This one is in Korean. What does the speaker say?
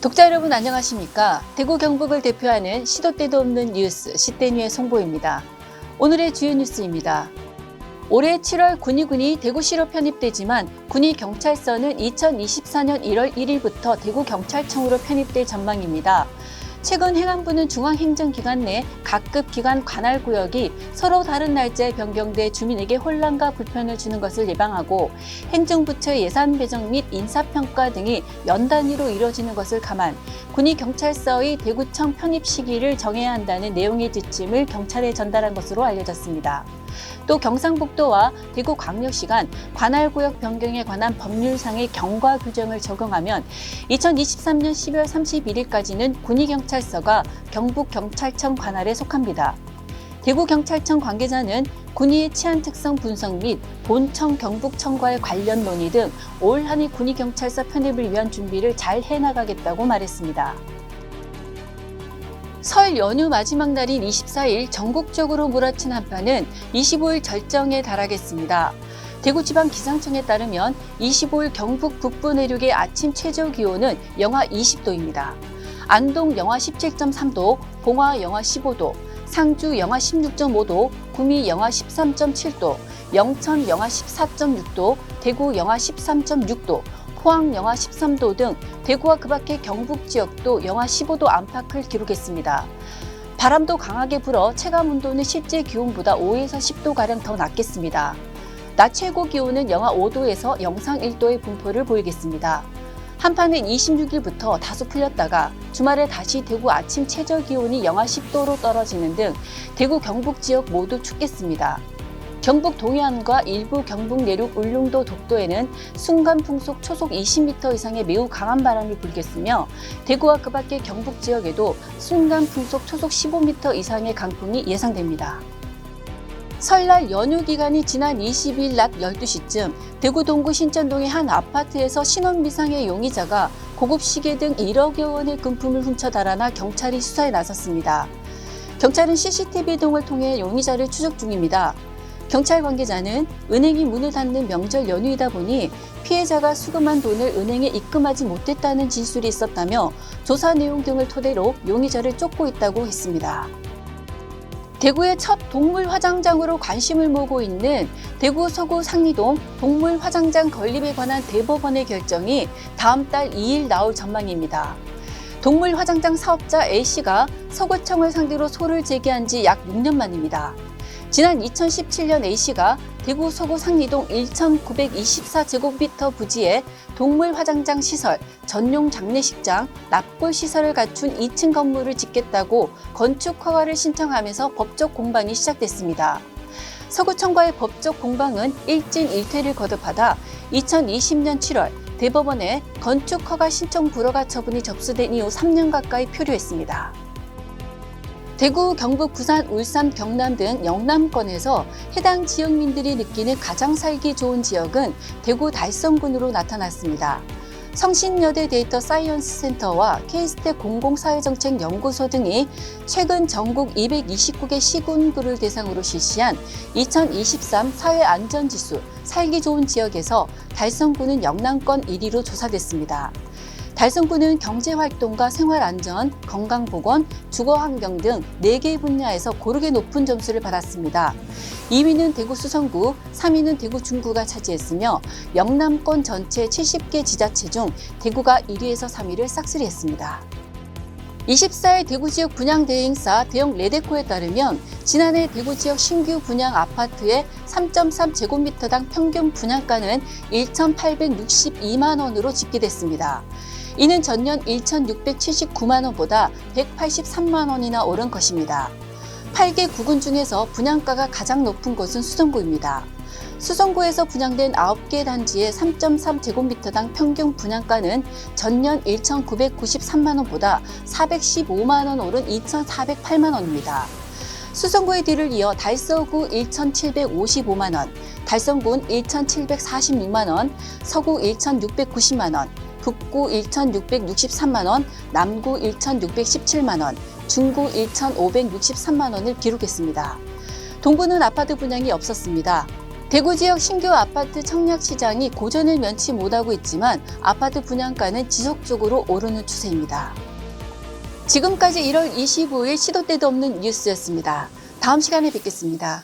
독자 여러분 안녕하십니까? 대구 경북을 대표하는 시도 때도 없는 뉴스 시대뉴의 송보입니다. 오늘의 주요 뉴스입니다. 올해 7월 군의군이 대구시로 편입되지만 군의경찰서는 2024년 1월 1일부터 대구경찰청으로 편입될 전망입니다. 최근 행안부는 중앙행정기관 내 각급 기관 관할구역이 서로 다른 날짜에 변경돼 주민에게 혼란과 불편을 주는 것을 예방하고 행정부처의 예산 배정 및 인사평가 등이 연 단위로 이루어지는 것을 감안 군의경찰서의 대구청 편입 시기를 정해야 한다는 내용의 지침을 경찰에 전달한 것으로 알려졌습니다. 또 경상북도와 대구광역시 간 관할구역 변경에 관한 법률상의 경과 규정을 적용하면 2023년 12월 31일까지는 군의경찰서가 경북경찰청 관할에 속합니다. 대구경찰청 관계자는 군의의 치안 특성 분석 및 본청 경북청과의 관련 논의 등 올 한 해 군의경찰서 편입을 위한 준비를 잘 해나가겠다고 말했습니다. 설 연휴 마지막 날인 24일 전국적으로 몰아친 한파는 25일 절정에 달하겠습니다. 대구지방기상청에 따르면 25일 경북 북부 내륙의 아침 최저 기온은 영하 20도입니다. 안동 영하 17.3도, 봉화 영하 15도, 상주 영하 16.5도, 구미 영하 13.7도, 영천 영하 14.6도, 대구 영하 13.6도, 포항 영하 13도 등 대구와 그 밖의 경북 지역도 영하 15도 안팎을 기록했습니다. 바람도 강하게 불어 체감 온도는 실제 기온보다 5에서 10도가량 더 낮겠습니다. 낮 최고 기온은 영하 5도에서 영상 1도의 분포를 보이겠습니다. 한파는 26일부터 다소 풀렸다가 주말에 다시 대구 아침 최저 기온이 영하 10도로 떨어지는 등 대구 경북 지역 모두 춥겠습니다. 경북 동해안과 일부 경북 내륙 울릉도 독도에는 순간 풍속 초속 20m 이상의 매우 강한 바람이 불겠으며 대구와 그 밖의 경북 지역에도 순간 풍속 초속 15m 이상의 강풍이 예상됩니다. 설날 연휴 기간이 지난 20일 낮 12시쯤 대구 동구 신천동의 한 아파트에서 신원미상의 용의자가 고급 시계 등 1억여 원의 금품을 훔쳐 달아나 경찰이 수사에 나섰습니다. 경찰은 CCTV 등을 통해 용의자를 추적 중입니다. 경찰 관계자는 은행이 문을 닫는 명절 연휴이다 보니 피해자가 수금한 돈을 은행에 입금하지 못했다는 진술이 있었다며 조사 내용 등을 토대로 용의자를 쫓고 있다고 했습니다. 대구의 첫 동물 화장장으로 관심을 모으고 있는 대구 서구 상리동 동물 화장장 건립에 관한 대법원의 결정이 다음 달 2일 나올 전망입니다. 동물 화장장 사업자 A씨가 서구청을 상대로 소를 제기한 지 약 6년 만입니다. 지난 2017년 A씨가 대구 서구 상리동 1,924제곱미터 부지에 동물 화장장 시설, 전용 장례식장, 납골 시설을 갖춘 2층 건물을 짓겠다고 건축 허가를 신청하면서 법적 공방이 시작됐습니다. 서구청과의 법적 공방은 일진 일퇴를 거듭하다 2020년 7월 대법원에 건축 허가 신청 불허가 처분이 접수된 이후 3년 가까이 표류했습니다. 대구, 경북, 부산, 울산, 경남 등 영남권에서 해당 지역민들이 느끼는 가장 살기 좋은 지역은 대구 달성군으로 나타났습니다. 성신여대 데이터 사이언스 센터와 K스택 공공사회정책연구소 등이 최근 전국 229개 시군구를 대상으로 실시한 2023 사회안전지수 살기 좋은 지역에서 달성군은 영남권 1위로 조사됐습니다. 달성군은 경제활동과 생활안전, 건강보건, 주거환경 등 4개 분야에서 고르게 높은 점수를 받았습니다. 2위는 대구 수성구, 3위는 대구 중구가 차지했으며 영남권 전체 70개 지자체 중 대구가 1위에서 3위를 싹쓸이했습니다. 24일 대구 지역 분양 대행사 대형 레데코에 따르면 지난해 대구 지역 신규 분양 아파트의 3.3제곱미터당 평균 분양가는 1,862만 원으로 집계됐습니다. 이는 전년 1,679만 원보다 183만 원이나 오른 것입니다. 8개 구군 중에서 분양가가 가장 높은 곳은 수성구입니다. 수성구에서 분양된 9개 단지의 3.3제곱미터당 평균 분양가는 전년 1,993만 원보다 415만 원 오른 2,408만 원입니다. 수성구의 뒤를 이어 달서구 1,755만 원, 달성군 1,746만 원, 서구 1,690만 원, 북구 1,663만 원, 남구 1,617만 원, 중구 1,563만 원을 기록했습니다. 동구는 아파트 분양이 없었습니다. 대구 지역 신규 아파트 청약 시장이 고전을 면치 못하고 있지만 아파트 분양가는 지속적으로 오르는 추세입니다. 지금까지 1월 25일 시도 때도 없는 뉴스였습니다. 다음 시간에 뵙겠습니다.